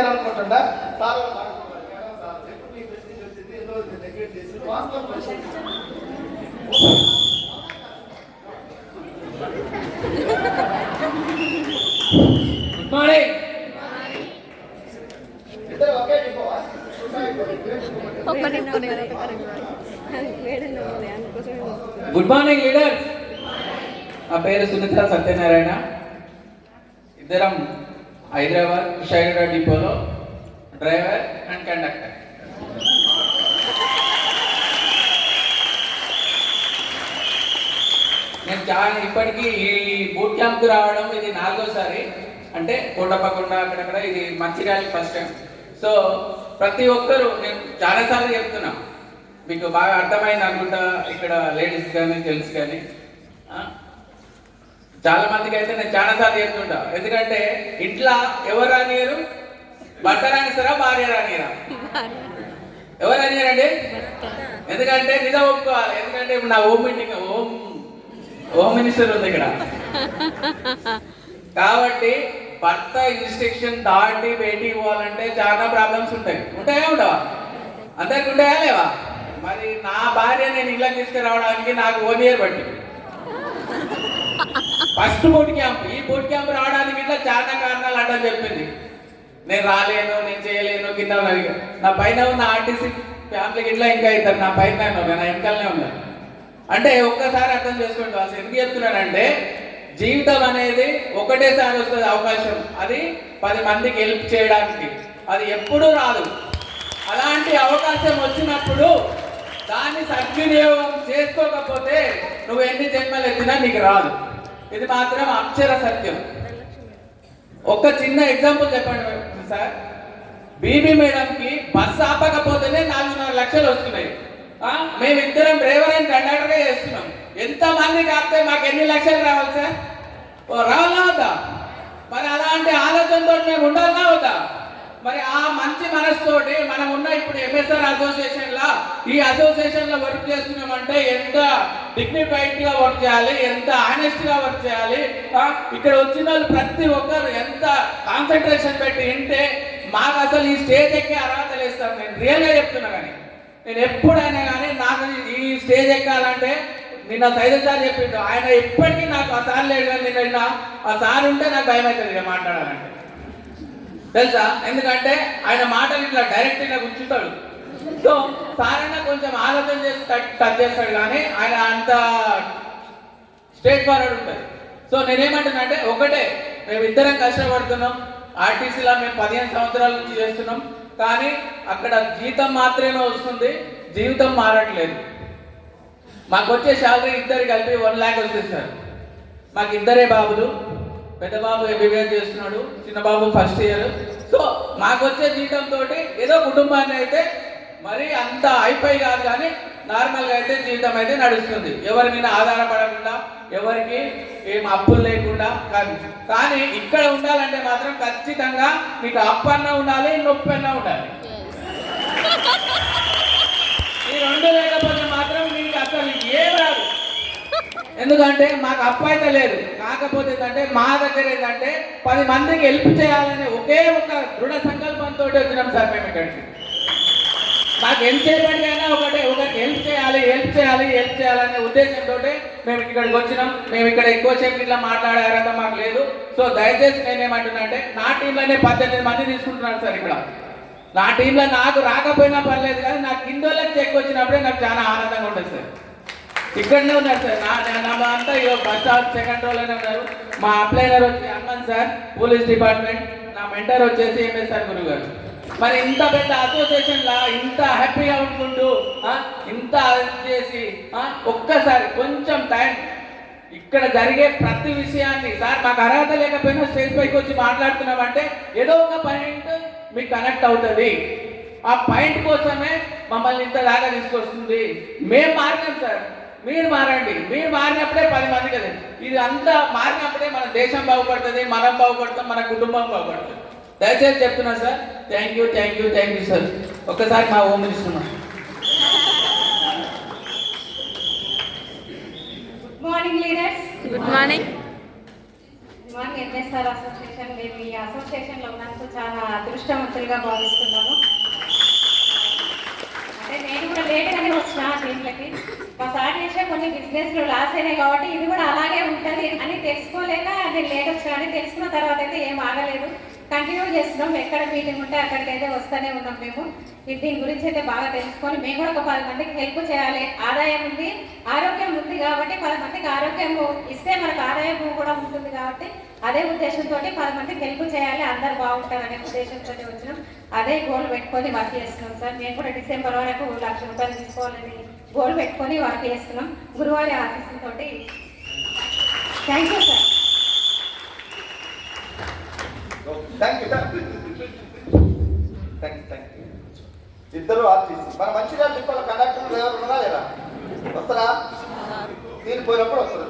అనుకుంటుండా good morning. ఇద్దరు ఒకే డిపోవా? Good morning leaders. నా పేరు సునీత సత్యనారాయణ. ఇద్దరం హైదరాబాద్ కుషాయిగూడ డిపోలో డ్రైవర్ అండ్ కండక్టర్. నేను చాలా ఇప్పటికీ ఈ బూట్ క్యాంప్కి రావడం ఇది 4వసారి. అంటే కోటప్పకొండ అక్కడక్కడ, ఇది మంచిర్యాల ఫస్ట్ టైం. సో ప్రతి ఒక్కరు, నేను చాలాసార్లు చెప్తున్నా, మీకు బాగా అర్థమైంది అనుకుంటా, ఇక్కడ లేడీస్ కానీ జెంట్స్ కానీ చాలా మందికి అయితే నేను చాలాసార్లు చెప్తుంటా. ఎందుకంటే ఇంట్లో ఎవరు రానియరు? భర్త రానిస్తారా, భార్య రానియరా? ఎవరు రానియరండి? ఎందుకంటే నిజం ఒప్పుకోవాలి. ఎందుకంటే ఇప్పుడు నా హోమ్ మీటింగ్, హోమ్ మినిస్టర్ ఉంది ఇక్కడ. కాబట్టి భర్త ఇన్స్ట్రక్షన్ దాటి బయటికి పోవాలంటే చాలా ప్రాబ్లమ్స్ ఉంటాయా ఉండవా? అందరికి ఉంటాయా లేవా? మరి నా భార్య నేను ఇళ్ళకి తీసుకురావడానికి నాకు 1 year పట్టింది. First boot camp. ఈ బూట్ క్యాంప్ రావడానికి ఇట్లా చాలా కారణాలు అంటని చెప్పింది. నేను రాలేను, నేను చేయలేను, కింద నా పైన ఉన్న ఆర్టీసీ ఫ్యామిలీకి ఇట్లా ఇంకా ఇద్దరు నా పైన నా వెనకాలనే ఉన్నారు. అంటే ఒక్కసారి అర్థం చేసుకోండి అసలు ఎందుకు చెప్తున్నానంటే, జీవితం అనేది ఒకటేసారి వస్తుంది అవకాశం. అది 10 మందికి హెల్ప్ చేయడానికి, అది ఎప్పుడూ రాదు. అలాంటి అవకాశం వచ్చినప్పుడు దాన్ని సద్వినియోగం చేసుకోకపోతే నువ్వు ఎన్ని జన్మలు ఎత్తినా నీకు రాదు. ఇది మాత్రం అక్షర సత్యం. ఒక చిన్న ఎగ్జాంపుల్ చెప్పండి సార్. బీబీ మేడంకి బస్సు ఆపకపోతేనే 4.5 లక్షలు వస్తున్నాయి. మేమిద్దరం డ్రైవర్ అండ్ కండక్టర్గా చేస్తున్నాం. ఎంతమంది కాకపోతే మాకు ఎన్ని లక్షలు రావాలి సార్? రావాలా వద్దా? మరి అలాంటి ఆలోచనతో మేము ఉండాలన్నా వద్దా? మరి ఆ మంచి మనసుతోటి మనం ఉన్న ఇప్పుడు ఎంఎస్ఆర్ అసోసియేషన్లో, ఈ అసోసియేషన్లో వర్క్ చేస్తున్నామంటే ఎంత డిగ్నిఫైడ్గా వర్క్ చేయాలి, ఎంత ఆనెస్ట్గా వర్క్ చేయాలి. ఇక్కడ వచ్చిన వాళ్ళు ప్రతి ఒక్కరు ఎంత కాన్సన్ట్రేషన్ పెట్టి వింటే మాకు అసలు ఈ స్టేజ్ ఎక్కే అర్హత లేదు సార్. నేను రియల్గా చెప్తున్నా. కానీ నేను ఎప్పుడైనా కానీ నాకు ఈ స్టేజ్ ఎక్కాలంటే, నిన్న సైదల్ సార్ చెప్పిండు, ఆయన ఇప్పటికీ నాకు ఆ సార్ లేడు, కానీ నిన్న ఆ సార్ ఉంటే నాకు భయం అవుతుంది ఇక మాట్లాడాలంటే, తెలుసా? ఎందుకంటే ఆయన మాటలు ఇట్లా డైరెక్ట్ గా కూర్చుంటాడు. సో సార్ అన్న కొంచెం ఆలోచన చేసి టచ్ చేస్తాడు, కానీ ఆయన అంత స్ట్రేట్ ఫార్వర్డ్ ఉంటుంది. సో నేనేమంటున్నా అంటే, ఒకటే, మేము ఇద్దరం కష్టపడుతున్నాం. ఆర్టీసీలో మేము 15 సంవత్సరాల నుంచి చేస్తున్నాం. కానీ అక్కడ జీతం మాత్రమే వస్తుంది, జీవితం మారట్లేదు. మాకు వచ్చే శాలరీ ఇద్దరు కలిపి 1 lakh వస్తుంది సార్. మాకు ఇద్దరే బాబులు. పెద్ద బాబు ఎంబీబీఎస్ చేస్తున్నాడు, చిన్న బాబు ఫస్ట్ ఇయర్. సో మాకు వచ్చే జీతంతో ఏదో కుటుంబాన్ని అయితే మరి అంత అయిపోయి కాదు, కానీ నార్మల్గా అయితే జీవితం అయితే నడుస్తుంది. ఎవరి మీద ఆధారపడకుండా, ఎవరికి ఏం అప్పులు లేకుండా. కానీ ఇక్కడ ఉండాలంటే మాత్రం ఖచ్చితంగా మీకు అప్పన్న ఉండాలి, నొప్పన్న ఉండాలి. ఈ 2 లేకపోతే మాత్రం మీకు అసలు ఏం రాదు. ఎందుకంటే మాకు అప్పు అయితే లేదు. కాకపోతే ఏంటంటే మా దగ్గర ఏంటంటే 10 మందికి హెల్ప్ చేయాలనే ఒకే ఒక దృఢ సంకల్పంతో వచ్చినాం సార్ మేము ఇక్కడికి. మాకు హెల్ప్ చేయబడికైనా ఒకటే, ఒకటి హెల్ప్ చేయాలనే ఉద్దేశంతో మేము ఇక్కడికి వచ్చినాం. మేము ఇక్కడ ఎక్కువసేపు ఇట్లా మాట్లాడే అర్హత మాకు లేదు. సో దయచేసి నేనేమంటున్నా అంటే, నా టీంలోనే 18 మంది తీసుకుంటున్నాను సార్ ఇక్కడ. నా టీంలో నాకు రాకపోయినా పర్లేదు, కానీ నాకు కిందోళ్ళకి చెక్ వచ్చినప్పుడే నాకు చాలా ఆనందంగా ఉంటుంది సార్. ఇక్కడనే ఉన్నారు సార్. నా అంతా ఫస్ట్ హాఫ్ సెకండ్ రోలోనే ఉన్నారు. మా అప్లైనర్ వచ్చి హనుమంత్ సార్, పోలీస్ డిపార్ట్మెంట్. నా మెంటర్ వచ్చేసి ఎంఎస్ఆర్ గురువు గారు. మరి ఇంత పెద్ద అసోసియేషన్లా ఇంత హ్యాపీగా ఉంటుండు, ఇంత చేసి ఒక్కసారి కొంచెం టైం ఇక్కడ జరిగే ప్రతి విషయాన్ని సార్, మాకు అర్హత లేకపోయినా స్టేజ్ పైకి వచ్చి మాట్లాడుతున్నామంటే ఏదో ఒక పాయింట్ మీకు కనెక్ట్ అవుతుంది. ఆ పాయింట్ కోసమే మమ్మల్ని ఇంత దాకా తీసుకొస్తుంది. మేము మారినాం సార్, మీరు మారండి. మీరు మారినప్పుడే 10 మంది కదా. ఇది అంతా మారినప్పుడే మన దేశం బాగుపడుతుంది, మనం బాగుపడతాం, మన కుటుంబం బాగుపడుతుంది. దయచేసి చెప్తున్నా సార్. Thank you sir. ఒక్కసారి మా home minister. Good morning leaders. Good morning. Morning NSR association మేము ఈ అసోసియేషన్లో ఉన్నందుకు చాలా అదృష్టవంతులుగా భావిస్తున్నాము. అంటే నేను కూడా లేట్గానే వచ్చిన దీంట్లోకి. మా సార్ చేసే కొన్ని బిజినెస్లు లాస్ అయినాయి కాబట్టి ఇది కూడా అలాగే ఉంటుంది అని తెలుసుకోలేక నేను లేట్ వచ్చినా అని తెలుసుకున్న తర్వాత అయితే ఏం ఆగలేదు, కంటిన్యూ చేస్తున్నాం. ఎక్కడ మీటింగ్ ఉంటే అక్కడికైతే వస్తూనే ఉన్నాం మేము. దీని గురించి అయితే బాగా తెలుసుకొని మేము కూడా ఒక 10 మందికి హెల్ప్ చేయాలి. ఆదాయం ఉంది, ఆరోగ్యం ఉంది కాబట్టి 10 మందికి ఆరోగ్యం ఇస్తే మనకు ఆదాయం కూడా ఉంటుంది కాబట్టి అదే ఉద్దేశంతో 10 మందికి హెల్ప్ చేయాలి, అందరు బాగుంటారు అనే ఉద్దేశంతో వచ్చినాం. అదే గోల్ పెట్టుకొని వర్క్ చేస్తున్నాం సార్. మేము కూడా డిసెంబర్ వరకు 1,00,000 రూపాయలు తీసుకోవాలని గోల్ పెట్టుకొని వర్క్ చేస్తున్నాం గురువారి ఆశీస్సులతో. Thank you sir. Thank you. ఇద్దరు ఆర్టిస్ట్ మన మంచిగా చెప్పాలి. కండక్టర్ ఎవరు ఉన్నారా లేదా? వస్తారా? నేను పోయినప్పుడు వస్తారు.